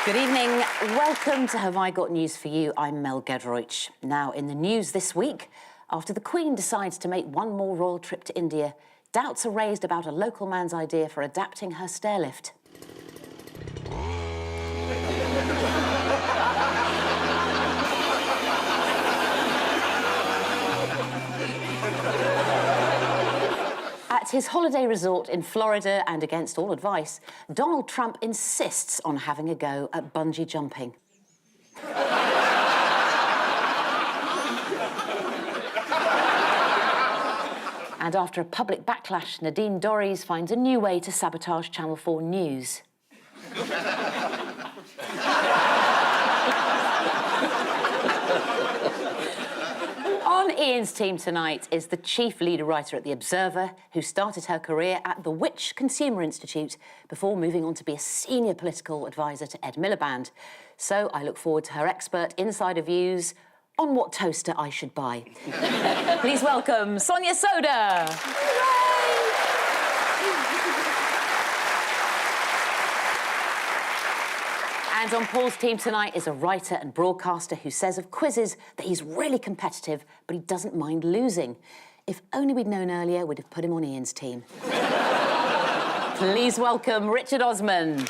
Good evening. Welcome to Have I Got News for You? I'm Mel Giedroyc. Now, in the news this week, after the Queen decides to make one more royal trip to India, doubts are raised about a local man's idea for adapting her stairlift. At his holiday resort in Florida, and against all advice, Donald Trump insists on having a go at bungee jumping. And after a public backlash, Nadine Dorries finds a new way to sabotage Channel 4 News. On Ian's team tonight is the chief leader writer at The Observer, who started her career at the Which Consumer Institute before moving on to be a senior political advisor to Ed Miliband. So I look forward to her expert insider views on what toaster I should buy. Please welcome Sonia Sodha. And on Paul's team tonight is a writer and broadcaster who says of quizzes that he's really competitive, but he doesn't mind losing. If only we'd known earlier, we'd have put him on Ian's team. Please welcome Richard Osman.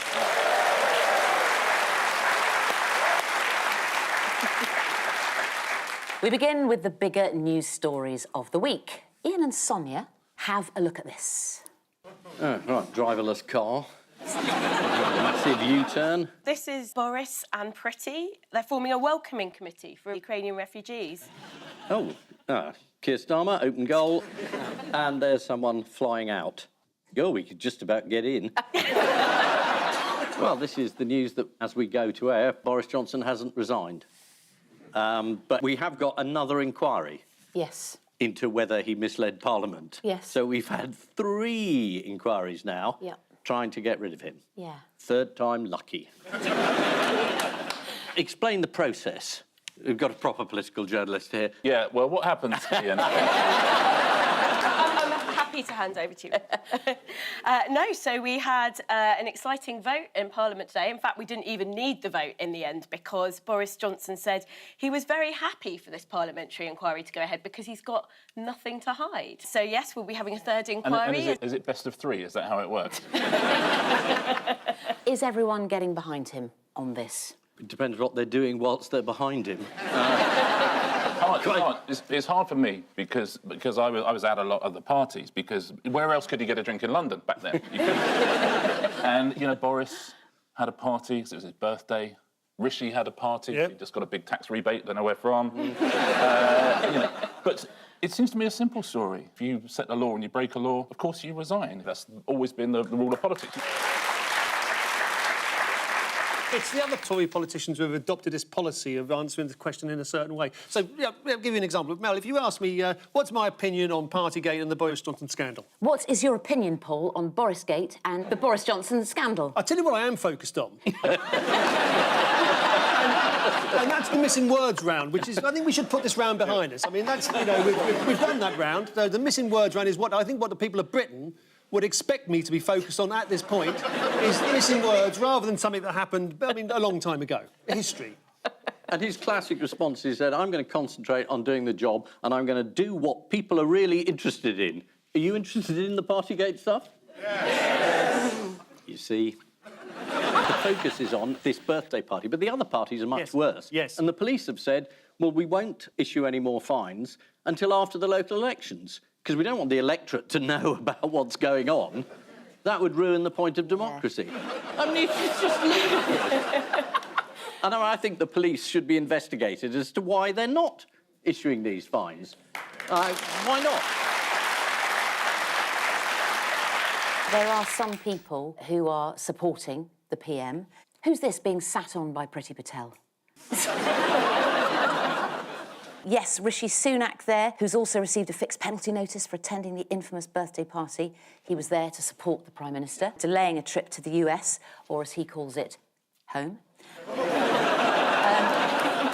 We begin with the bigger news stories of the week. Ian and Sonia, have a look at this. Oh, right, driverless car. Massive U-turn. This is Boris and Priti. They're forming a welcoming committee for Ukrainian refugees. Oh, Keir Starmer, open goal. And there's someone flying out. Oh, we could just about get in. Well, this is the news that, as we go to air, Boris Johnson hasn't resigned. But we have got another inquiry. Yes. Into whether he misled Parliament. Yes. So we've had 3 inquiries now. Yep. Trying to get rid of him. Yeah. Third time lucky. Explain the process. We've got a proper political journalist here. Yeah, well, what happens, Ian? I'm happy to hand over to you. So we had an exciting vote in Parliament today. In fact, we didn't even need the vote in the end because Boris Johnson said he was very happy for this parliamentary inquiry to go ahead because he's got nothing to hide. So, yes, we'll be having a third inquiry. And is it best of 3? Is that how it works? Is everyone getting behind him on this? It depends what they're doing whilst they're behind him. It's hard for me because I was at a lot of the parties, because where else could you get a drink in London back then? You couldn't. And, you know, Boris had a party because it was his birthday. Rishi had a party. Yep. He just got a big tax rebate, don't know where from. But it seems to me a simple story. If you set a law and you break a law, of course you resign. That's always been the rule of politics. It's the other Tory politicians who have adopted this policy of answering the question in a certain way. So, I'll give you an example. Mel, if you ask me, what's my opinion on Partygate and the Boris Johnson scandal? What is your opinion, Paul, on Borisgate and the Boris Johnson scandal? I'll tell you what I am focused on. And that's the missing words round, which is, I think we should put this round behind us. I mean, that's, you know, we've done that round. So the missing words round is what I think what the people of Britain would expect me to be focused on at this point is missing words rather than something that happened, I mean, a long time ago. History. And his classic response is that I'm going to concentrate on doing the job and I'm going to do what people are really interested in. Are you interested in the Partygate stuff? Yes. You see, the focus is on this birthday party, but the other parties are much worse. Yes. And the police have said, well, we won't issue any more fines until after the local elections, because we don't want the electorate to know about what's going on. That would ruin the point of democracy. I mean, it's just ludicrous. And I think the police should be investigated as to why they're not issuing these fines. Why not? There are some people who are supporting the PM. Who's this being sat on by Priti Patel? Yes, Rishi Sunak there, who's also received a fixed penalty notice for attending the infamous birthday party. He was there to support the Prime Minister, delaying a trip to the US, or as he calls it, home.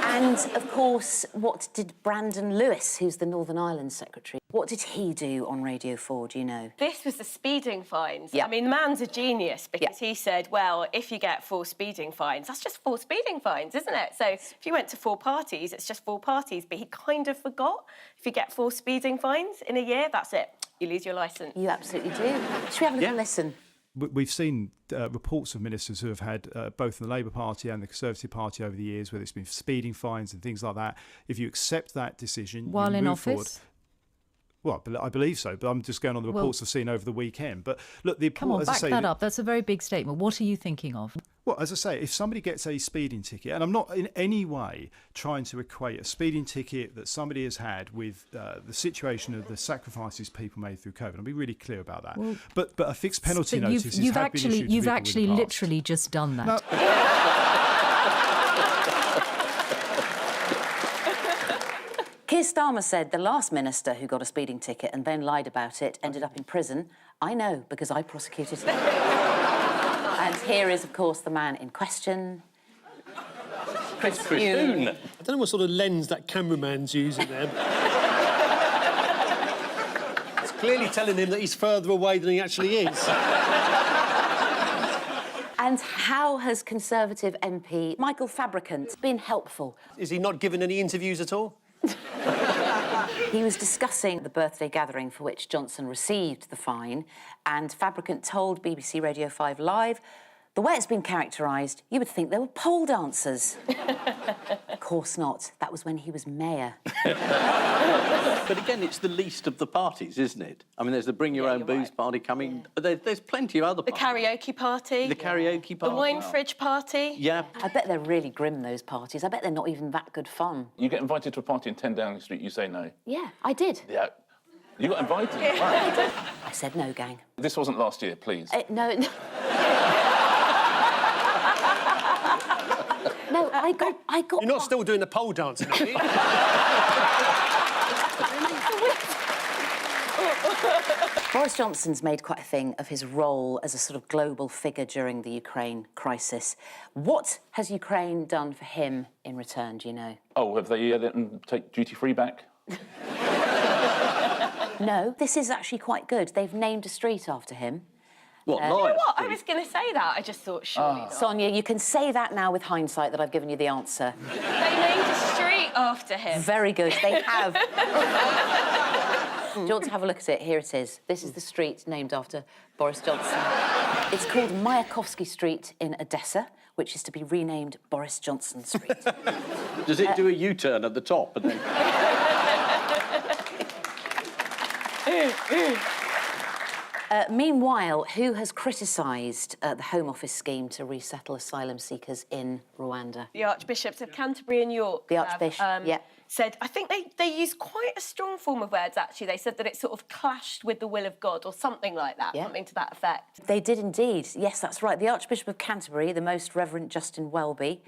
And And, of course, what did Brandon Lewis, who's the Northern Ireland Secretary, what did he do on Radio 4, do you know? This was the speeding fines. Yeah. I mean, the man's a genius because he said, well, if you get 4 speeding fines, that's just 4 speeding fines, isn't it? So if you went to 4 parties, it's just 4 parties. But he kind of forgot, if you get 4 speeding fines in a year, that's it. You lose your licence. You absolutely do. Should we have a little listen? We've seen reports of ministers who have had both the Labour Party and the Conservative Party over the years, whether it's been speeding fines and things like that. If you accept that decision, while you in move office. forward. Well, I believe so, but I'm just going on the reports I've seen over the weekend. But look, Come on, back that up. That's a very big statement. What are you thinking of? Well, as I say, if somebody gets a speeding ticket, and I'm not in any way trying to equate a speeding ticket that somebody has had with the situation of the sacrifices people made through COVID. I'll be really clear about that. Well, but a fixed penalty but notice has you've had actually, been issued to you've people actually in the past. literally just done that. No. Keir Starmer said the last minister who got a speeding ticket and then lied about it ended up in prison. I know, because I prosecuted him. And here is, of course, the man in question. Chris Huhn. I don't know what sort of lens that cameraman's using there. It's clearly telling him that he's further away than he actually is. And how has Conservative MP Michael Fabricant been helpful? Is he not giving any interviews at all? He was discussing the birthday gathering for which Johnson received the fine, and Fabricant told BBC Radio 5 Live, the way it's been characterised, you would think they were pole dancers. Of course not. That was when he was mayor. But again, it's the least of the parties, isn't it? I mean, there's the Bring Your Own Booze party coming. Yeah. There's plenty of other The parties. karaoke party. The karaoke party. The wine fridge party. Yeah. I bet they're really grim, those parties. I bet they're not even that good fun. You get invited to a party in 10 Downing Street, you say no. Yeah, I did. Yeah. You got invited? Wow. I said no, gang. This wasn't last year, please. No. No, I got... You're not still doing the pole dancing, are you? Boris Johnson's made quite a thing of his role as a sort of global figure during the Ukraine crisis. What has Ukraine done for him in return, do you know? Oh, have they let them take duty-free back? No, this is actually quite good. They've named a street after him. What, You know Lion what? I Street? was going to say that. I just thought, surely not. Sonia, you can say that now with hindsight that I've given you the answer. They named a street after him. Very good, they have. Do you want to have a look at it? Here it is. This is the street named after Boris Johnson. It's called Mayakovsky Street in Odessa, which is to be renamed Boris Johnson Street. Does it do a U-turn at the top and then... Meanwhile, who has criticised the Home Office scheme to resettle asylum seekers in Rwanda? The Archbishops of Canterbury and York The have, Archbishop, yeah. said, I think they used quite a strong form of words, actually. They said that it sort of clashed with the will of God or something like that, Yeah. something to that effect. They did indeed. Yes, that's right. The Archbishop of Canterbury, the Most Reverend Justin Welby.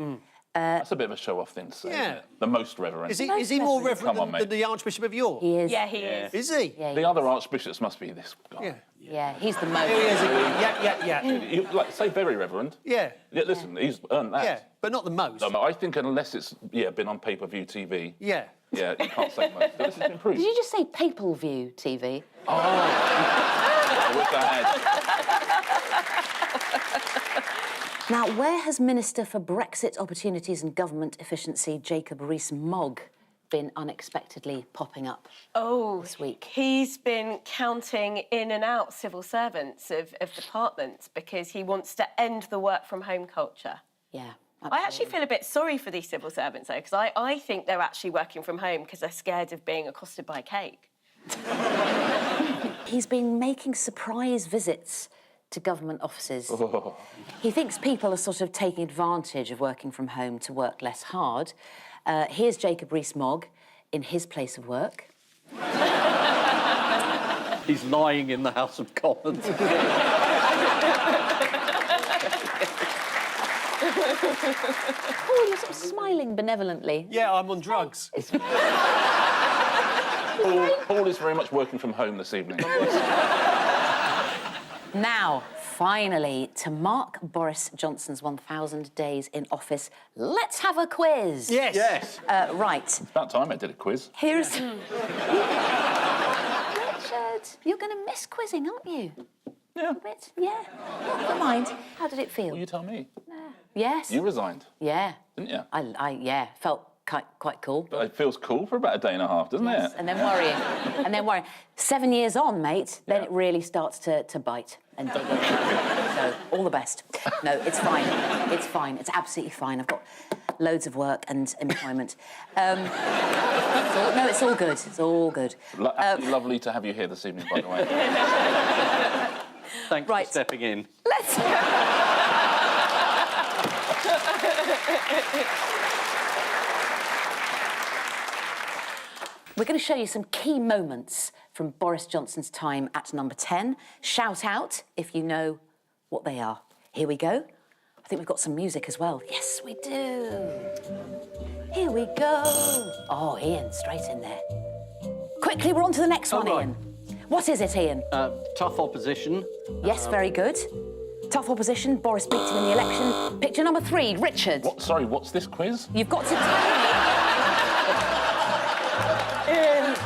That's a bit of a show-off thing to say. Yeah. Isn't it? The most reverend. Is he more reverend Come on, than mate. the Archbishop of York? He is. Yeah, he is. Is he? Yeah, The other archbishops must be this guy. Yeah. yeah, he's the most. Here he is again. Yeah. You, like, say very reverend. Yeah. Yeah, listen, he's earned that. Yeah, but not the most. I think unless it's been on pay-per-view TV, Yeah. you can't say much. So this has been proved. Did you just say Papal View TV? I wish I had. Now, where has Minister for Brexit Opportunities and Government Efficiency, Jacob Rees-Mogg, been unexpectedly popping up this week? He's been counting in and out civil servants of departments because he wants to end the work-from-home culture. Yeah. I actually feel a bit sorry for these civil servants, though, because I think they're actually working from home because they're scared of being accosted by cake. He's been making surprise visits to government offices. He thinks people are sort of taking advantage of working from home to work less hard. Here's Jacob Rees-Mogg in his place of work. He's lying in the House of Commons. Oh, you're sort of smiling benevolently. Yeah, I'm on drugs. Paul is very much working from home this evening. Now, finally, to mark Boris Johnson's 1,000 days in office, let's have a quiz. Yes. Yes. Right. About time I did a quiz. Here's... Richard, you're going to miss quizzing, aren't you? Yeah. A bit? Yeah. Never mind. How did it feel? Well, you tell me. Yes. You resigned, Yeah. didn't you? Yeah, felt quite cool. But it feels cool for about a day and a half, doesn't it? And then worrying. And then worrying. 7 years on, mate, then it really starts to bite. And dig in. So, all the best. No, it's fine. It's fine. It's absolutely fine. I've got loads of work and employment. It's all good. It's all good. Lovely to have you here this evening, by the way. Thanks Right. for stepping in. Let's... We're going to show you some key moments from Boris Johnson's time at number 10. Shout out if you know what they are. Here we go. I think we've got some music as well. Yes, we do. Here we go. Oh, Ian, straight in there. Quickly, we're on to the next one, right. Ian. What is it, Ian? Tough opposition. Yes, very good. Tough opposition. Boris beat him in the election. Picture number 3, Richard. What? Sorry, what's this quiz? You've got to tell me.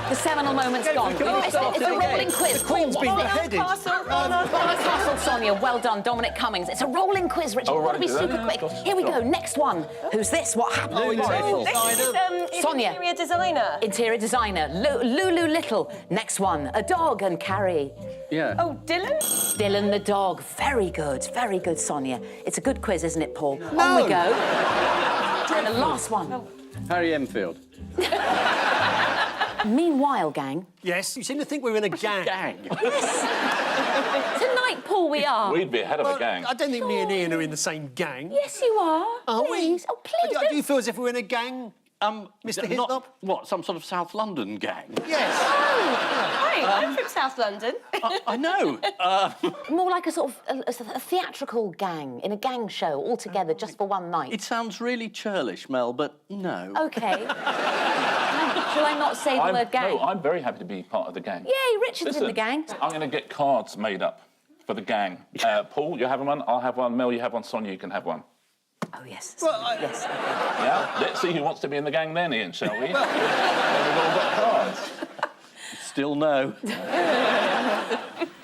The seminal moment's gone. can we It's start a it again? rolling quiz. The Queen's been beheaded. Castle, Sonia. Well done. Dominic Cummings. It's a rolling quiz, Richard. Oh, You've got to be right, super yeah, quick. sure, Here we go. sure. Next one. Who's this? What happened? This is Sonia. interior designer. Interior designer. Lulu Little. Next one. A dog and Carrie. Yeah. Oh, Dylan? Dylan the dog. Very good, Sonia. It's a good quiz, isn't it, Paul? On we go. And the last one. Harry Enfield. Meanwhile, gang. Yes, you seem to think we're in a gang. Gang. Tonight, Paul, we are. We'd be ahead of a gang. I don't think me and Ian are in the same gang. Yes, you are. Are Please. we? Oh, please. Do you feel as if we're in a gang? Mr. Hislop? Not, what, some sort of South London gang? Yes. Hi, I'm from South London. I know. More like a sort of a theatrical gang, in a gang show, all together, just for one night. It sounds really churlish, Mel, but no. OK. Shall I not say the word gang? No, I'm very happy to be part of the gang. Yay, Richard's in the gang. I'm going to get cards made up for the gang. Paul, you have one, I'll have one. Mel, you have one. Sonia, you can have one. Oh, yes. Well, Yes. Yeah? Let's see who wants to be in the gang then, Ian, shall we? Then we've all got cards. Still no.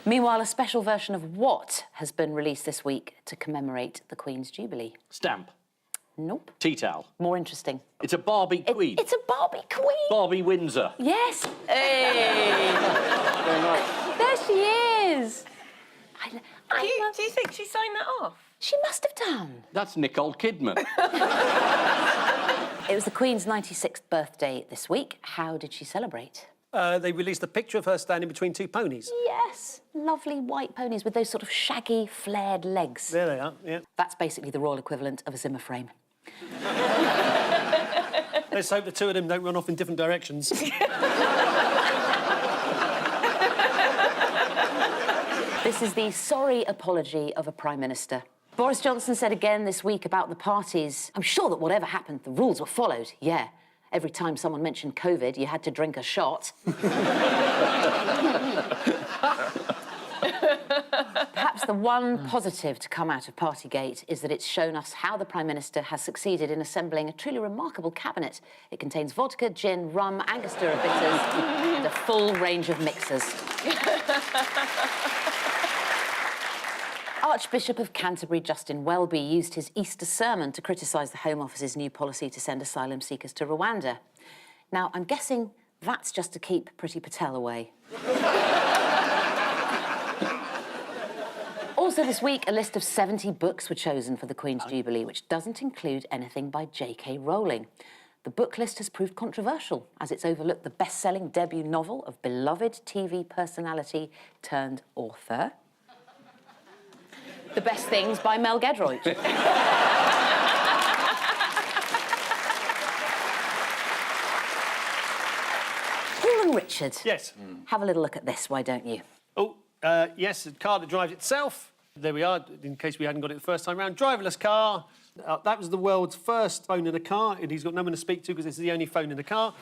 Meanwhile, a special version of what has been released this week to commemorate the Queen's Jubilee? Stamp. Nope. Tea towel. More interesting. It's a Barbie Queen. It's a Barbie Queen. Barbie Windsor. Yes. Hey. Very nice. There she is. Do you think she signed that off? She must have done. That's Nicole Kidman. It was the Queen's 96th birthday this week. How did she celebrate? they released a picture of her standing between two ponies. Yes, lovely white ponies with those sort of shaggy, flared legs. There they are, yeah. That's basically the royal equivalent of a Zimmer frame. Let's hope the two of them don't run off in different directions. This is the sorry apology of a Prime Minister. Boris Johnson said again this week about the parties, I'm sure that whatever happened, the rules were followed. Yeah, every time someone mentioned COVID, you had to drink a shot. Perhaps the one positive to come out of Partygate is that it's shown us how the Prime Minister has succeeded in assembling a truly remarkable cabinet. It contains vodka, gin, rum, Angostura bitters, and a full range of mixers. Archbishop of Canterbury Justin Welby used his Easter sermon to criticise the Home Office's new policy to send asylum seekers to Rwanda. Now, I'm guessing that's just to keep Priti Patel away. Also this week, a list of 70 books were chosen for the Queen's Jubilee, which doesn't include anything by J.K. Rowling. The book list has proved controversial, as it's overlooked the best-selling debut novel of beloved TV personality turned author. The Best Things by Mel Giedroyc. Paul and Richard. Yes. Have a little look at this, why don't you? Oh, yes, a car that drives itself. There we are, in case we hadn't got it the first time round. Driverless car. That was the world's first phone in a car, and he's got no one to speak to because it's the only phone in the car.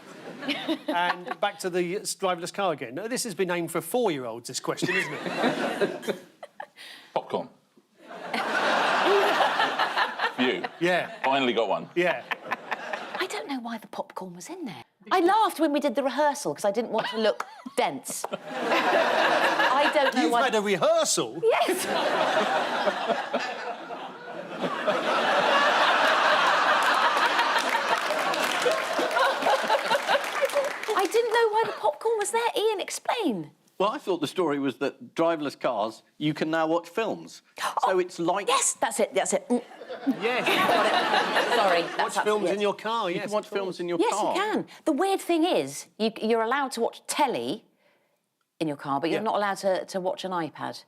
And back to the driverless car again. Now, this has been aimed for 4-year-olds, this question, isn't it? Popcorn. You. Yeah. Finally got one. Yeah. I don't know why the popcorn was in there. I laughed when we did the rehearsal because I didn't want to look dense. I don't know You've why... had a rehearsal? Yes! I didn't know why the popcorn was there. Ian, explain. Well, I thought the story was that driverless cars, you can now watch films. So it's like... Yes, that's it, that's it. Yes. Sorry. Watch that's films absolutely in your car, yes. You can watch films in your Yes, car. you can. The weird thing is, you're allowed to watch telly in your car, but you're Yeah. not allowed to watch an iPad.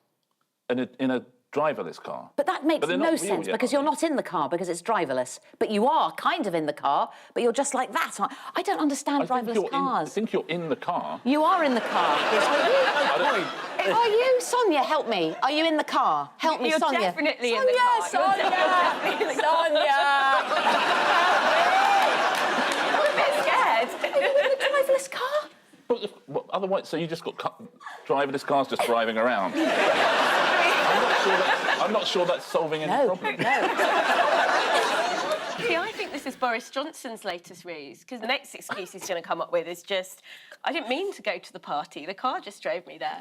In a driverless car. But that makes they're no not real sense yet, because are you're they? not in the car because it's driverless. But you are kind of in the car, but you're just like that. I don't understand I think driverless you're cars. I think you're in the car. You are in the car. No point. Are you? Sonia, help me. Are you in the car? Help me, You're Sonia. definitely in the car. Sonia! Sonia! I'm a bit scared. Driverless car? But otherwise, so you just got driverless cars just driving around. I'm not sure that's solving any problem. No. See, I think this is Boris Johnson's latest ruse, because the next excuse he's going to come up with is just, I didn't mean to go to the party, the car just drove me there.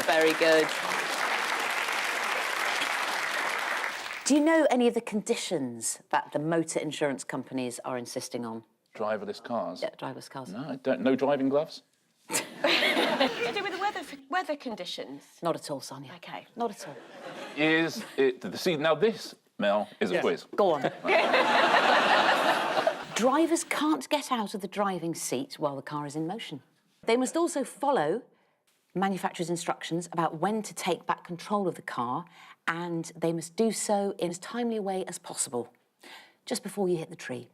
Very good. Do you know any of the conditions that the motor insurance companies are insisting on? Driverless cars? Yeah, driverless cars. No, I don't. No driving gloves? To do with the weather conditions. Not at all, Sonia. OK. Not at all. Is it... See, now this, Mel, is a Yes. quiz. Go on. Drivers can't get out of the driving seat while the car is in motion. They must also follow manufacturer's instructions about when to take back control of the car, and they must do so in as timely a way as possible, just before you hit the tree.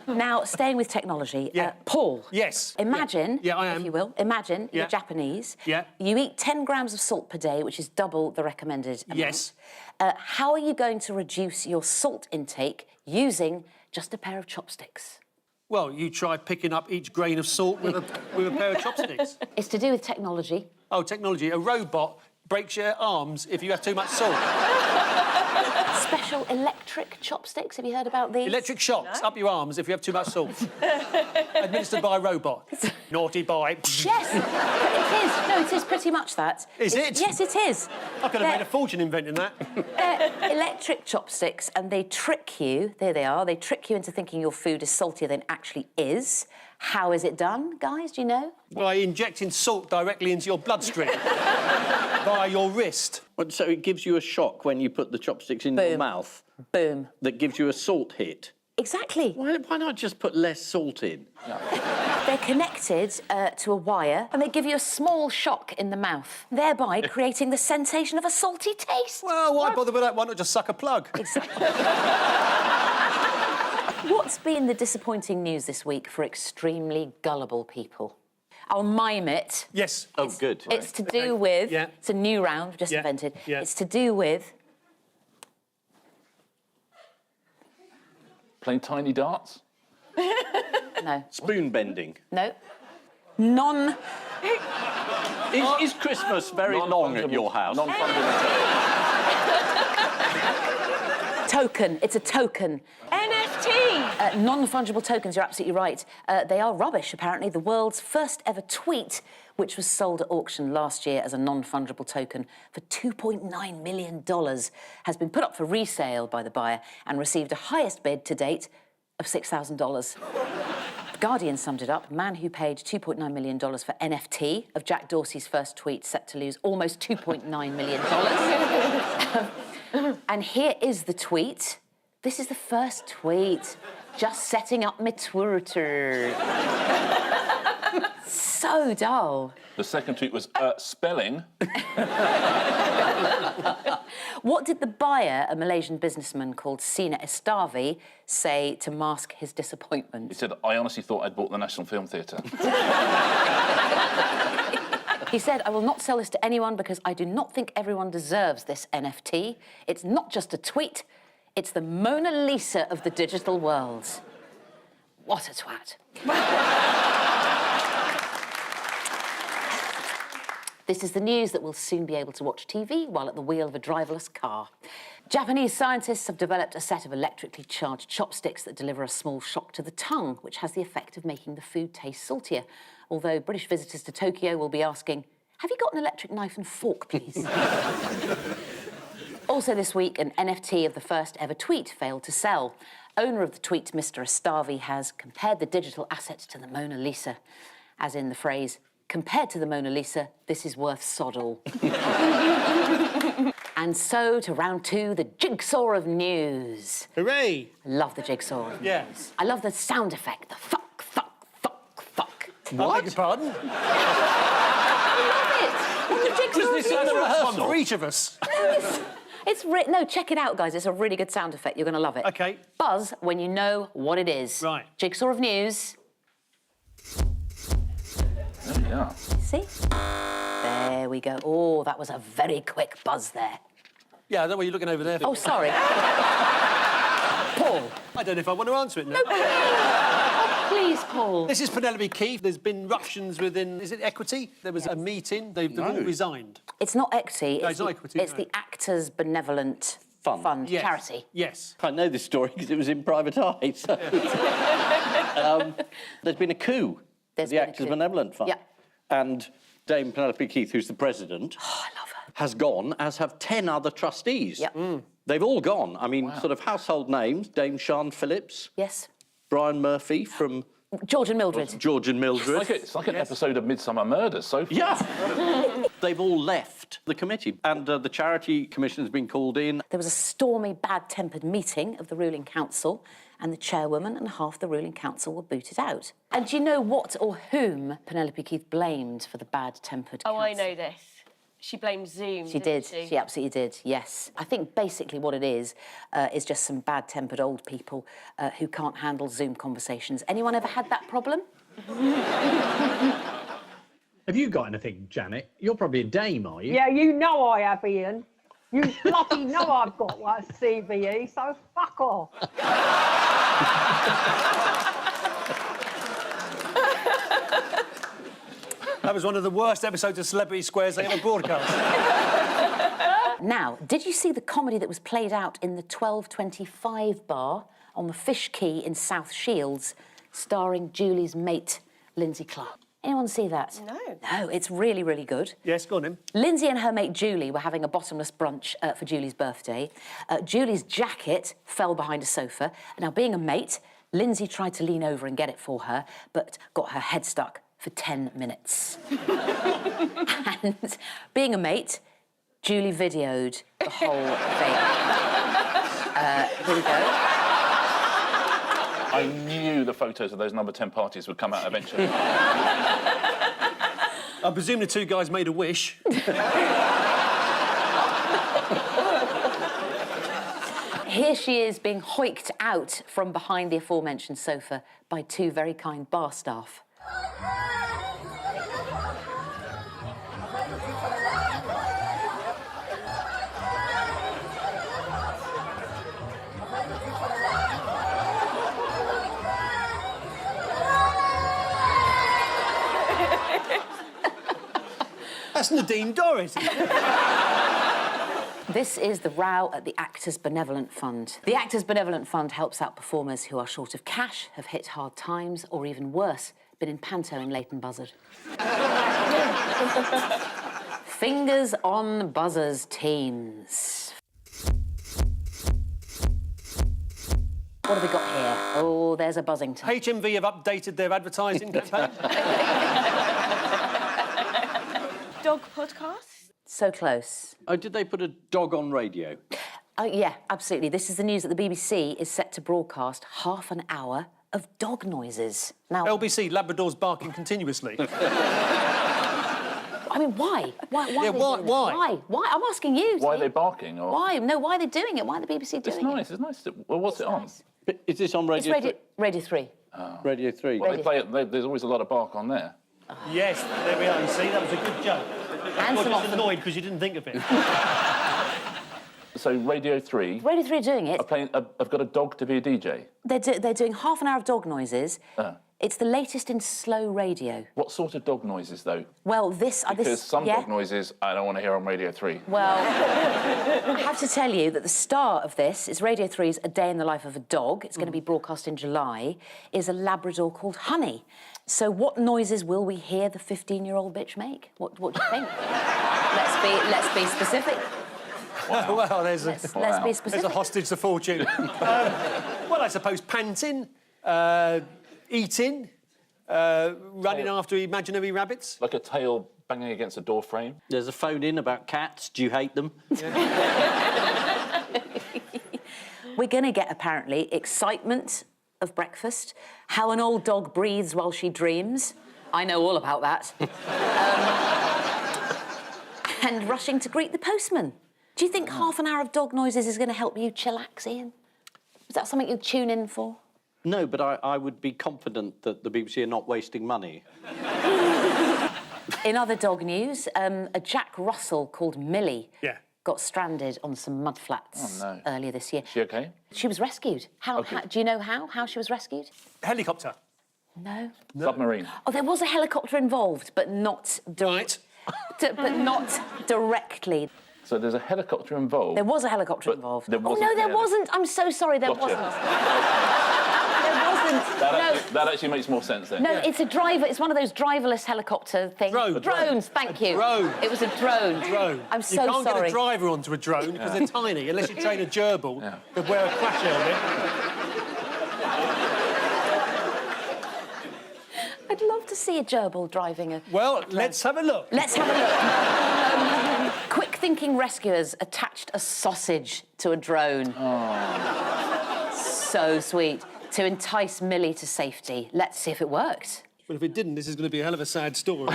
Now, staying with technology, Paul. Yes. Imagine, Yeah, I am. if you will, imagine Yeah. you're Japanese. Yeah. You eat 10 grams of salt per day, which is double the recommended amount. Yes. How are you going to reduce your salt intake using just a pair of chopsticks? Well, you try picking up each grain of salt with a pair of chopsticks. It's to do with technology. Oh, technology. A robot breaks your arms if you have too much salt. Special electric chopsticks, have you heard about these? Electric shocks up your arms if you have too much salt. Administered by a robot. Naughty boy. Yes, it is. No, it is pretty much that. Is it? Yes, it is. I could have made a fortune inventing that. Electric chopsticks, and they trick you, there they are, they trick you into thinking your food is saltier than it actually is. How is it done, guys, do you know? By injecting salt directly into your bloodstream. Via your wrist. Well, so it gives you a shock when you put the chopsticks in your Boom. mouth Boom. that gives you a salt hit. Exactly. Why not just put less salt in? They're connected to a wire, and they give you a small shock in the mouth, thereby creating the sensation of a salty taste. Well, why bother with that? Why not just suck a plug? Exactly. What's been the disappointing news this week for extremely gullible people? I'll mime it. Yes. Oh, good. It's to do with... Yeah. It's a new round we've just Yeah. invented. Yeah. It's to do with... Playing tiny darts? No. Spoon bending. No. Non... Is Christmas very long at your house? Non-fungible. Token. It's a token. NFT! Non-fungible tokens, you're absolutely right. They are rubbish, apparently. The world's first ever tweet, which was sold at auction last year as a non-fungible token for $2.9 million, has been put up for resale by the buyer and received a highest bid to date of $6,000. The Guardian summed it up. A man who paid $2.9 million for NFT of Jack Dorsey's first tweet set to lose almost $2.9 million. And here is the tweet. This is the first tweet. Just setting up my Twitter. So dull. The second tweet was spelling. What did the buyer, a Malaysian businessman called Sina Estavi, say to mask his disappointment? He said, I honestly thought I'd bought the National Film Theatre. He said, I will not sell this to anyone because I do not think everyone deserves this NFT. It's not just a tweet, it's the Mona Lisa of the digital world. What a twat. This is the news that we'll soon be able to watch TV while at the wheel of a driverless car. Japanese scientists have developed a set of electrically charged chopsticks that deliver a small shock to the tongue, which has the effect of making the food taste saltier. Although British visitors to Tokyo will be asking, have you got an electric knife and fork, please? Also this week, an NFT of the first ever tweet failed to sell. Owner of the tweet, Mr. Astavi, has compared the digital asset to the Mona Lisa. As in the phrase, compared to the Mona Lisa, this is worth sod all. And so to round 2, the jigsaw of news. Hooray! I love the jigsaw of Yeah. news. I love the sound effect, the fuck, fuck, fuck, fuck. I beg your pardon? I love it! On the jigsaw of This news. is one for each of us. No, check it out, guys. It's a really good sound effect. You're going to love it. OK. Buzz when you know what it is. Right. Jigsaw of news. There we are. See? There we go. Oh, that was a very quick buzz there. Yeah, I don't know what you're looking over there for. Oh, sorry. Paul. I don't know if I want to answer it now. Oh, please, Paul. This is Penelope Keith. There's been ruptions within, is it Equity? There was a meeting. They've all resigned. It's not equity. No, it's not equity, It's no. the Actors Benevolent Fund, Yes. charity. Yes. I know this story because it was in private eye. So. There's been a coup. There's the been a Actors coup. Benevolent Fund. Yeah. And Dame Penelope Keith, who's the president, Oh, I love her. has gone, as have 10 other trustees. Yep. They've all gone. I mean, sort of household names, Dame Sian Phillips, Yes. Brian Murphy from George and Mildred. George and Mildred. It's like an episode of Midsummer Murders so far. Yeah. They've all left the committee, and the charity commission has been called in. There was a stormy, bad-tempered meeting of the ruling council, and the chairwoman and half the ruling council were booted out. And do you know what or whom Penelope Keith blamed for the bad-tempered Oh, council? I know this. She blamed Zoom. She didn't did. She absolutely did, yes. I think basically what it is just some bad-tempered old people who can't handle Zoom conversations. Anyone ever had that problem? Have you got anything, Janet? You're probably a dame, are you? Yeah, you know I have, Ian. You bloody know I've got one CVE, so fuck off. That was one of the worst episodes of Celebrity Squares they ever broadcast. Now, did you see the comedy that was played out in the 1225 bar on the Fish Quay in South Shields, starring Julie's mate, Lindsay Clark? Anyone see that? No. No, it's really, really good. Yes, go on, him. Lindsay and her mate Julie were having a bottomless brunch for Julie's birthday. Julie's jacket fell behind a sofa. Now, being a mate, Lindsay tried to lean over and get it for her, but got her head stuck for 10 minutes. And being a mate, Julie videoed the whole thing. Here we go. I knew the photos of those number 10 parties would come out eventually. I presume the two guys made a wish. Here she is being hoiked out from behind the aforementioned sofa by two very kind bar staff. That's Nadine Dorris. This is the row at the Actors Benevolent Fund. The Actors Benevolent Fund helps out performers who are short of cash, have hit hard times, or even worse, been in panto in Leighton Buzzard. Fingers on buzzers, teams. What have we got here? Oh, there's a Buzzington. HMV have updated their advertising campaign. Dog podcast? So close. Oh, did they put a dog on radio? Oh, yeah, absolutely. This is the news that the BBC is set to broadcast half an hour of dog noises. Now, LBC, Labradors barking continuously. I mean, why? Why? Yeah, are they why- doing why? This? Why? I'm asking you. Why are Steve. they barking? Or... Why? No, why are they doing it? Why are the BBC doing It's nice, it's nice. Well, what's it on? nice. Is this on It's Radio 3? Radio 3. Radio 3. Well, they play it, there's always a lot of bark on there. Yes, there we are. You see, that was a good joke. And You're some just off- annoyed because you didn't think of it. So Radio 3 Radio 3 are doing it. are playing, have got a dog to be a DJ. They're doing half an hour of dog noises It's the latest in slow radio. What sort of dog noises, though? Well, this... Because some yeah? dog noises I don't want to hear on Radio 3. Well, I have to tell you that the star of this is Radio 3's A Day in the Life of a Dog. It's going to be broadcast in July. Is a Labrador called Honey. So what noises will we hear the 15-year-old bitch make? What do you think? Let's be specific. Wow. Well, Let's be specific. there's a hostage to fortune. Well, I suppose panting, eating, running after imaginary rabbits. Like a tail banging against a door frame. There's a phone in about cats. Do you hate them? We're going to get, apparently, excitement of breakfast, how an old dog breathes while she dreams. I know all about that. And rushing to greet the postman. Do you think half an hour of dog noises is going to help you chillax, Ian? Is that something you'd tune in for? No, but I would be confident that the BBC are not wasting money. In other dog news, a Jack Russell called Millie got stranded on some mudflats earlier this year. Is she OK? She was rescued. How, do you know how she was rescued? Helicopter. No. Submarine. Oh, there was a helicopter involved, but not... Right. but not directly. So there's a helicopter involved? There was a helicopter involved. There wasn't, oh, no, there wasn't. I'm so sorry, there wasn't. There wasn't. That actually makes more sense then. No, it's a driver. It's one of those driverless helicopter things. Drones, thank you. Drone. It was a drone. I'm so sorry. You can't get a driver onto a drone because they're tiny, unless you train a gerbil to wear a crash helmet. I'd love to see a gerbil driving a... Well, let's have a look. Let's have a look. Quick-thinking rescuers attached a sausage to a drone. Oh. So sweet. To entice Millie to safety. Let's see if it worked. Well, if it didn't, this is going to be a hell of a sad story.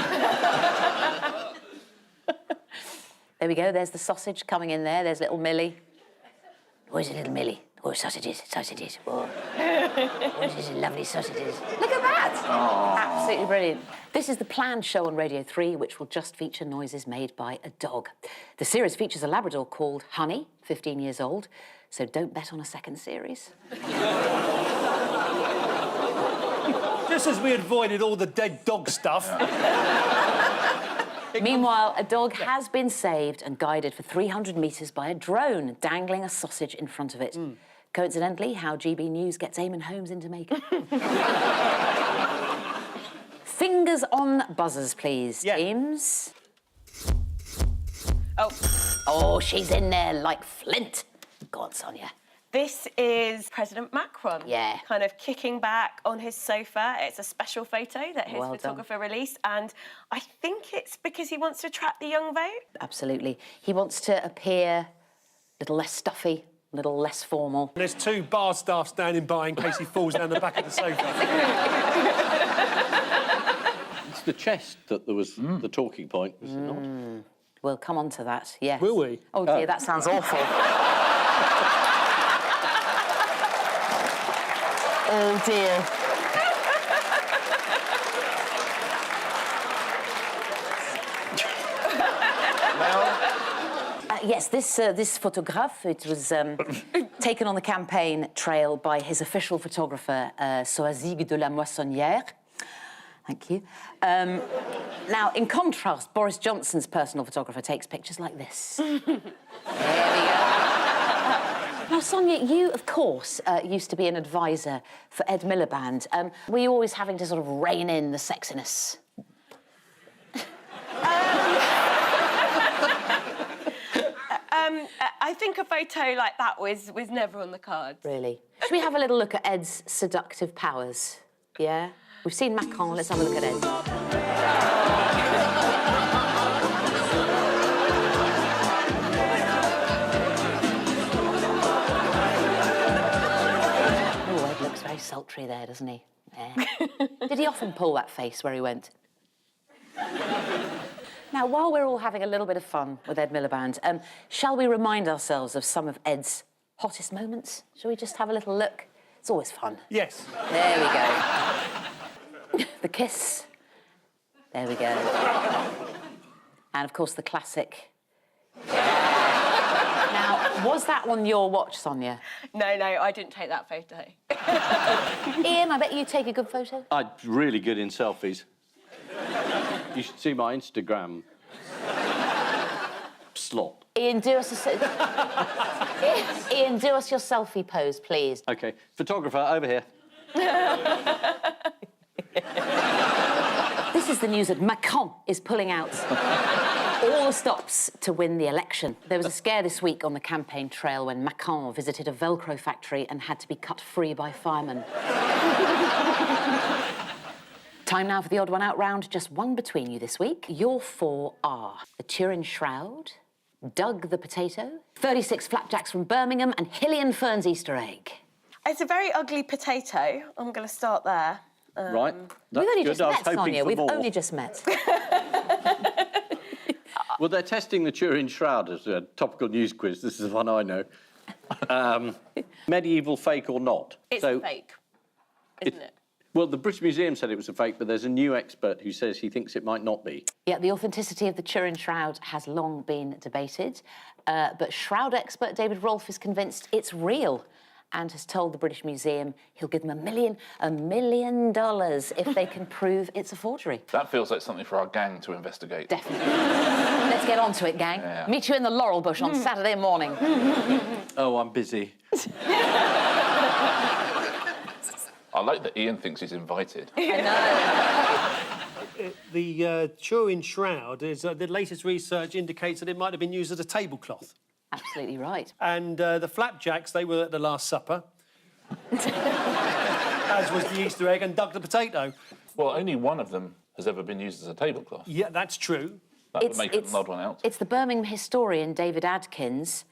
There we go. There's the sausage coming in there. There's little Millie. Where's the little Millie? Oh, sausages. Oh. Oh, these are lovely sausages. Look at that! Oh. Absolutely brilliant. This is the planned show on Radio 3, which will just feature noises made by a dog. The series features a Labrador called Honey, 15 years old, so don't bet on a second series. Just as we avoided all the dead dog stuff. Meanwhile, a dog has been saved and guided for 300 metres by a drone, dangling a sausage in front of it. Coincidentally, how GB News gets Eamon Holmes into makeup. Fingers on buzzers, please, teams. Oh, she's in there like flint. Go on, Sonia. This is President Macron. Yeah. Kind of kicking back on his sofa. It's a special photo that his photographer released, and I think it's because he wants to attract the young vote. Absolutely. He wants to appear a little less stuffy, a little less formal. There's two bar staff standing by in case he falls down the back of the sofa. It's the chest that there was the talking point, was it not? We'll come on to that, yes. Will we? Oh, dear, that sounds awful. Oh, dear. Yes, this photograph, it was taken on the campaign trail by his official photographer, Sodha de la Moissonnière. Thank you. Now, in contrast, Boris Johnson's personal photographer takes pictures like this. There we go. Now, Sonia, you, of course, used to be an advisor for Ed Miliband. Were you always having to sort of rein in the sexiness? I think a photo like that was never on the cards. Really? Should we have a little look at Ed's seductive powers? Yeah? We've seen Macron, let's have a look at Ed. Oh, Ed looks very sultry there, doesn't he? Yeah. Did he often pull that face where he went? Now, while we're all having a little bit of fun with Ed Miliband, shall we remind ourselves of some of Ed's hottest moments? Shall we just have a little look? It's always fun. Yes. There we go. The kiss. There we go. And, of course, the classic. Yeah. Now, was that on your watch, Sonia? No, I didn't take that photo. Ian, I bet you take a good photo. I'm really good in selfies. You should see my Instagram slot. Ian, do us Ian, do us your selfie pose, please. OK, photographer, over here. This is the news that Macron is pulling out all the stops to win the election. There was a scare this week on the campaign trail when Macron visited a Velcro factory and had to be cut free by firemen. Time now for the odd one out round. Just one between you this week. Your four are the Turin Shroud, Doug the Potato, 36 Flapjacks from Birmingham, and Hillian Fern's Easter egg. It's a very ugly potato. I'm going to start there. Right. We've only That's just good. I was met, hoping Sonia. for We've more. only just met. Well, they're testing the Turin Shroud as a topical news quiz. This is the one I know. Medieval fake or not? It's a fake, isn't it? Well, the British Museum said it was a fake, but there's a new expert who says he thinks it might not be. Yeah, the authenticity of the Turin Shroud has long been debated, but shroud expert David Rolfe is convinced it's real and has told the British Museum he'll give them $1 million if they can prove it's a forgery. That feels like something for our gang to investigate. Definitely. Let's get on to it, gang. Yeah. Meet you in the laurel bush on Saturday morning. Oh, I'm busy. I like that Ian thinks he's invited. I know. The Turin Shroud is the latest research indicates that it might have been used as a tablecloth. Absolutely right. And the Flapjacks, they were at the Last Supper, as was the Easter egg and Doug the Potato. Well, only one of them has ever been used as a tablecloth. Yeah, that's true. That would make an odd one out. It's the Birmingham historian David Adkins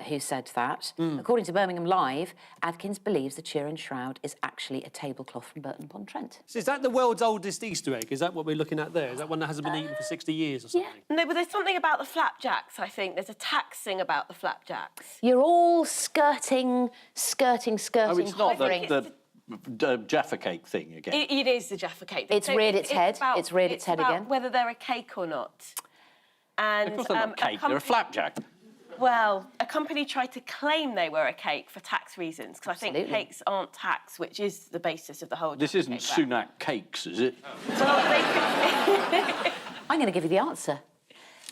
who said that. According to Birmingham Live, Adkins believes the Turin Shroud is actually a tablecloth from Burton-upon-Trent. So is that the world's oldest Easter egg? Is that what we're looking at there? Is that one that hasn't been eaten for 60 years or something? No, but there's something about the flapjacks, I think. There's a taxing about the flapjacks. You're all skirting, Oh, it's not hovering. the Jaffa cake thing again. It is the Jaffa cake. It's reared its head. It's reared its head about again. whether they're a cake or not. And Of course they're not cake, they're a flapjack. Well, a company tried to claim they were a cake for tax reasons, because I think Absolutely. cakes aren't taxed, which is the basis of the whole This Jaffa isn't cake wrap. Sunak cakes, is it? Well, they I'm going to give you the answer.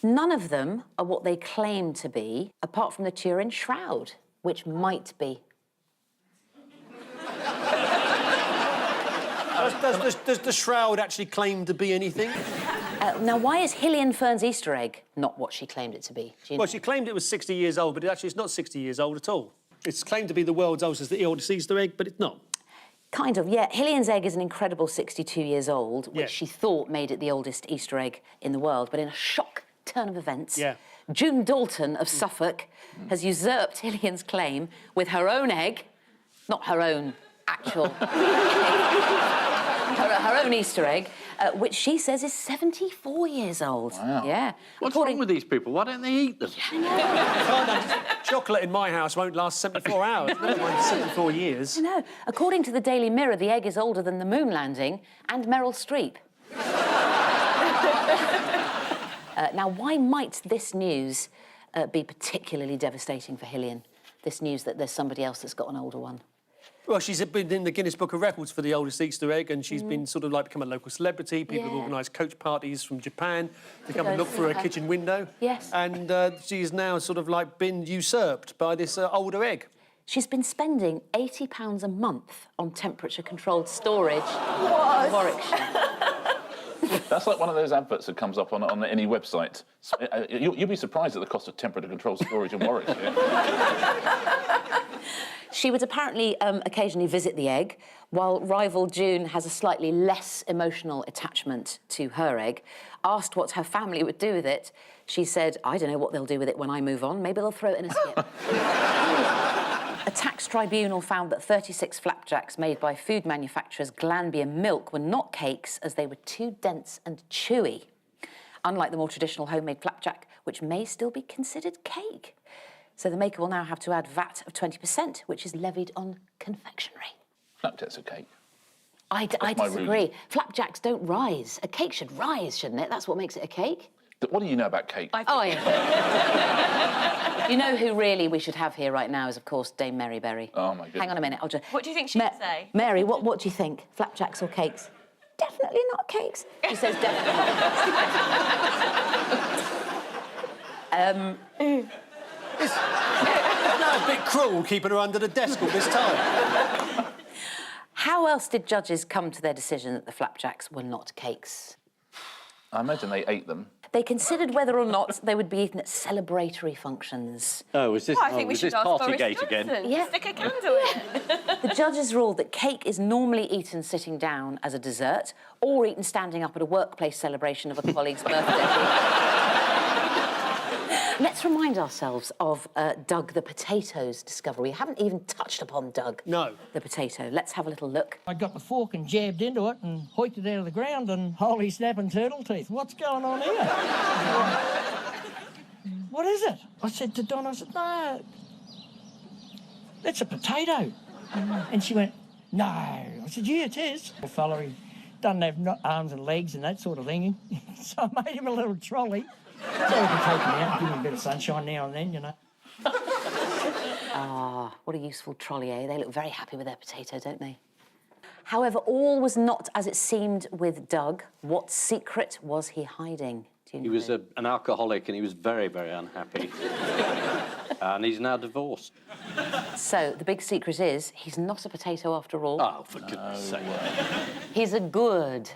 None of them are what they claim to be, apart from the Turin Shroud, which might be. Does the Shroud actually claim to be anything? Now, why is Hillian Fern's Easter egg not what she claimed it to be? Do you Well, know? she claimed it was 60 years old, but it's not 60 years old at all. It's claimed to be the world's oldest Easter egg, but it's not. Kind of, yeah. Hillian's egg is an incredible 62 years old, which Yeah. she thought made it the oldest Easter egg in the world. But in a shock turn of events, Yeah. June Dalton of Suffolk has usurped Hillian's claim with her own egg, not her own actual her own Easter egg, which she says is 74 years old. Wow. Yeah. What's wrong with these people? Why don't they eat them? Chocolate in my house won't last 74 hours, never mind 74 years. I know. According to the Daily Mirror, the egg is older than the moon landing and Meryl Streep. Now, why might this news be particularly devastating for Hillian? This news that there's somebody else that's got an older one. Well, she's been in the Guinness Book of Records for the oldest Easter egg, and she's been sort of like become a local celebrity. People have Yeah. organised coach parties from Japan to come and go look through her see her. kitchen window. Yes. And she's now sort of like been usurped by this older egg. She's been spending £80 a month on temperature-controlled storage in Warwickshire. That's like one of those adverts that comes up on any website. So, you'll be surprised at the cost of temperature-controlled storage in Warwickshire. She would apparently occasionally visit the egg, while rival June has a slightly less emotional attachment to her egg. Asked what her family would do with it, she said, I don't know what they'll do with it when I move on. Maybe they'll throw it in a skip. A tax tribunal found that 36 flapjacks made by food manufacturers Glanbia Milk were not cakes as they were too dense and chewy, unlike the more traditional homemade flapjack, which may still be considered cake. So the maker will now have to add VAT of 20%, which is levied on confectionery. Flapjack's a cake. I my disagree. ruling. Flapjacks don't rise. A cake should rise, shouldn't it? That's what makes it a cake. What do you know about cake? Oh, yeah. You know who really we should have here right now is, of course, Dame Mary Berry. Oh, my goodness. Hang on a minute, I'll just... What do you think she'd say? Mary, what do you think? Flapjacks or cakes? Definitely not cakes. She says definitely not cakes. It's now a bit cruel keeping her under the desk all this time. How else did judges come to their decision that the flapjacks were not cakes? I imagine they ate them. They considered whether or not they would be eaten at celebratory functions. Oh, is this, I think we is should this ask Boris Partygate Johnson. again? Yeah. Stick a candle in. The judges ruled that cake is normally eaten sitting down as a dessert or eaten standing up at a workplace celebration of a colleague's birthday. Let's remind ourselves of Doug the potato's discovery. We haven't even touched upon Doug the potato. Let's have a little look. I got the fork and jabbed into it and hoiked it out of the ground and holy snapping turtle teeth. What's going on here? What is it? I said to Don, I said, no, that's a potato. And she went, no. I said, yeah, it is. The fella, he doesn't have arms and legs and that sort of thing. So I made him a little trolley. So he can take me out, give me a bit of sunshine now and then, you know. Ah, what a useful trolley, eh? They look very happy with their potato, don't they? However, all was not as it seemed with Doug. What secret was he hiding? Do you know? He was an alcoholic and he was very, very unhappy. And he's now divorced. So, the big secret is he's not a potato after all. Oh, for goodness sake. He's a gourd.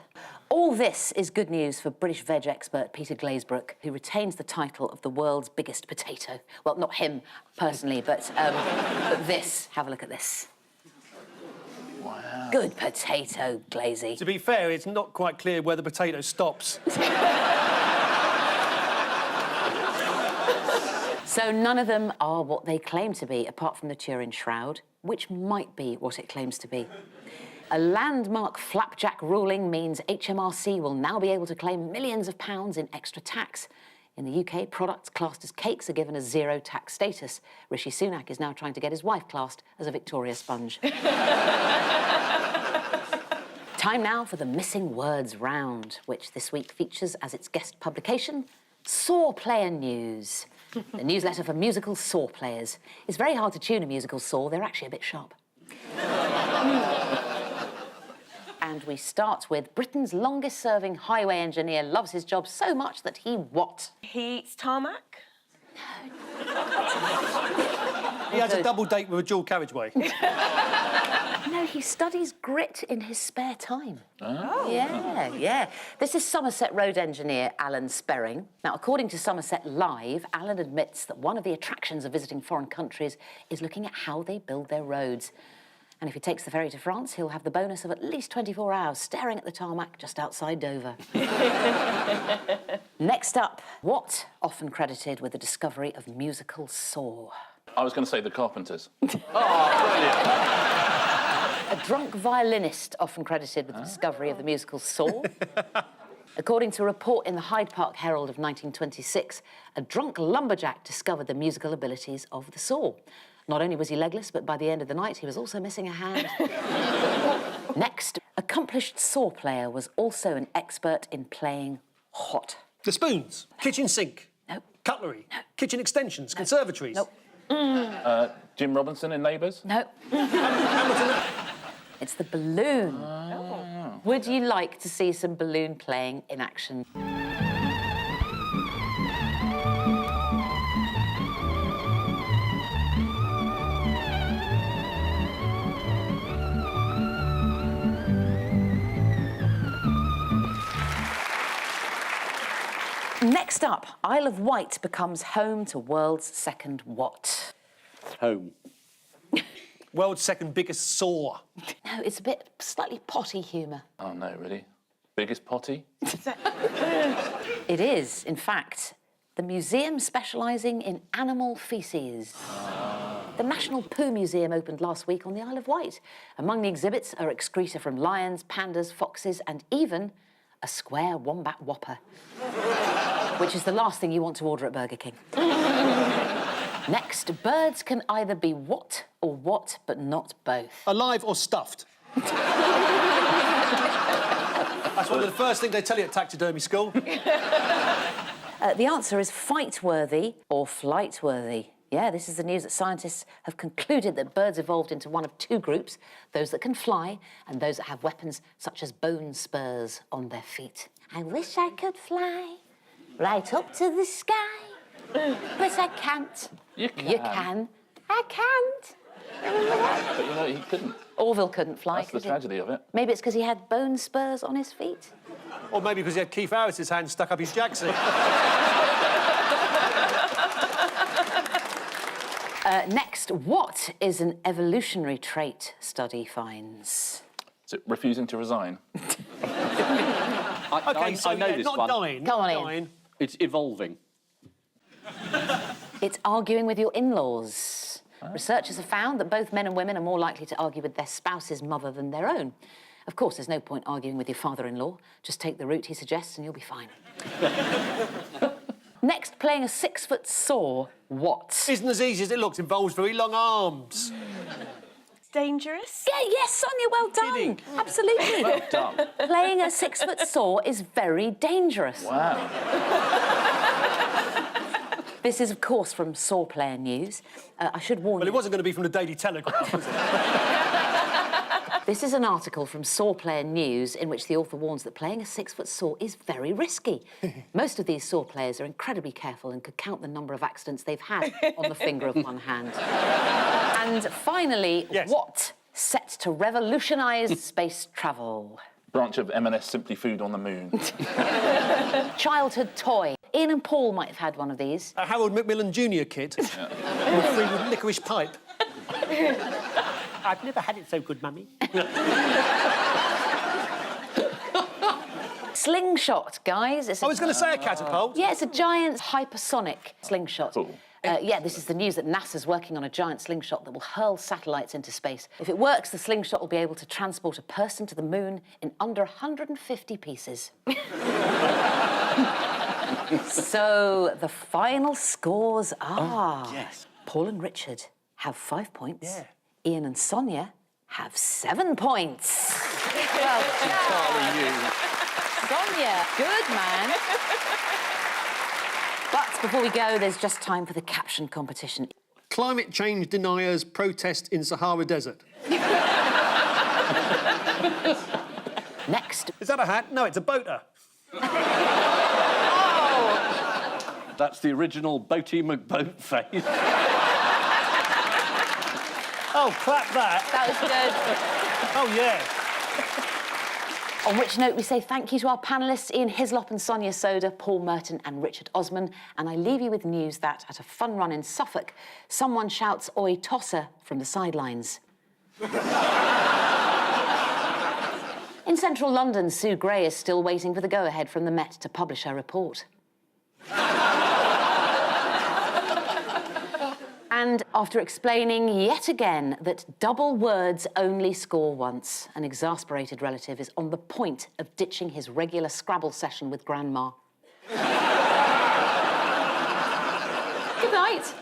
All this is good news for British veg expert Peter Glazebrook, who retains the title of the world's biggest potato. Well, not him personally, but this. Have a look at this. Wow. Good potato, Glazy. To be fair, it's not quite clear where the potato stops. So none of them are what they claim to be, apart from the Turin Shroud, which might be what it claims to be. A landmark flapjack ruling means HMRC will now be able to claim millions of pounds in extra tax. In the UK, products classed as cakes are given a zero tax status. Rishi Sunak is now trying to get his wife classed as a Victoria Sponge. Time now for the Missing Words round, which this week features as its guest publication, Saw Player News, the newsletter for musical saw players. It's very hard to tune a musical saw, they're actually a bit sharp. And we start with Britain's longest-serving highway engineer loves his job so much that he what? He eats tarmac. He has a double date with a dual carriageway. No, he studies grit in his spare time. Oh. Yeah. This is Somerset Road engineer Alan Sperring. Now, according to Somerset Live, Alan admits that one of the attractions of visiting foreign countries is looking at how they build their roads. And if he takes the ferry to France, he'll have the bonus of at least 24 hours staring at the tarmac just outside Dover. Next up, what often credited with the discovery of musical saw? I was going to say the Carpenters. A drunk violinist often credited with the discovery of the musical saw. According to a report in the Hyde Park Herald of 1926, a drunk lumberjack discovered the musical abilities of the saw. Not only was he legless, but by the end of the night, he was also missing a hand. Next, accomplished saw player was also an expert in playing hot. The spoons, kitchen sink, No. cutlery, kitchen extensions, conservatories. Nope. Jim Robinson in Neighbours? No. It's the balloon. Oh. Would you like to see some balloon playing in action? Next up, Isle of Wight becomes home to world's second what? Home. World's second biggest saw. No, it's a bit slightly potty humour. Oh, no, really? Biggest potty? It is, in fact, the museum specialising in animal faeces. The National Poo Museum opened last week on the Isle of Wight. Among the exhibits are excreta from lions, pandas, foxes, and even a square wombat whopper, which is the last thing you want to order at Burger King. Next, birds can either be what or what, but not both. Alive or stuffed? That's one of the first things they tell you at taxidermy school. The answer is fight-worthy or flight-worthy. Yeah, this is the news that scientists have concluded that birds evolved into one of two groups, those that can fly and those that have weapons such as bone spurs on their feet. I wish I could fly right up to the sky, but I can't. You can. You can. I can't. But you know, he couldn't. Orville couldn't fly, That's the could he? tragedy of it. Maybe it's because he had bone spurs on his feet. Or maybe because he had Keith Harris's hand stuck up his jacksie. Next, what is an evolutionary trait study finds? Is it refusing to resign? I know this not one. dying. Come on, not Ian. dying. It's evolving. It's arguing with your in-laws. Researchers have found that both men and women are more likely to argue with their spouse's mother than their own. Of course, there's no point arguing with your father-in-law. Just take the route he suggests and you'll be fine. Next, playing a 6-foot saw. What? Isn't as easy as it looks. Involves very long arms. It's dangerous. Yeah, yes, Sonia, well done. Kidding. Absolutely. Well done. Playing a 6-foot saw is very dangerous. Wow. This is, of course, from Saw Player News. I should warn Well, you. it wasn't going to be from the Daily Telegraph, was it? This is an article from Saw Player News in which the author warns that playing a 6-foot saw is very risky. Most of these saw players are incredibly careful and could count the number of accidents they've had on the finger of one hand. And finally, Yes. what set to revolutionise space travel? Branch of M&S Simply Food on the moon. Childhood toy. Ian and Paul might have had one of these. A Harold Macmillan Jr. kit. With free licorice pipe. I've never had it so good, Mummy. Slingshot, guys. I was going to say a catapult. Yeah, it's a giant hypersonic slingshot. Cool. Yeah, this is the news that NASA's working on a giant slingshot that will hurl satellites into space. If it works, the slingshot will be able to transport a person to the moon in under 150 pieces. So the final scores are... yes. Paul and Richard have 5 points. Yeah. Ian and Sonia have 7 points. Well done. Sonia, good man. But before we go, there's just time for the caption competition. Climate change deniers protest in Sahara Desert. Next. Is that a hat? No, it's a boater. That's the original Boaty McBoat face. Oh, clap that. That was good. Oh, yeah. On which note, we say thank you to our panellists, Ian Hislop and Sonia Sodha, Paul Merton and Richard Osman. And I leave you with news that, at a fun run in Suffolk, someone shouts "Oi, tosser" from the sidelines. In central London, Sue Gray is still waiting for the go-ahead from the Met to publish her report. And after explaining yet again that double words only score once, an exasperated relative is on the point of ditching his regular Scrabble session with Grandma. Good night.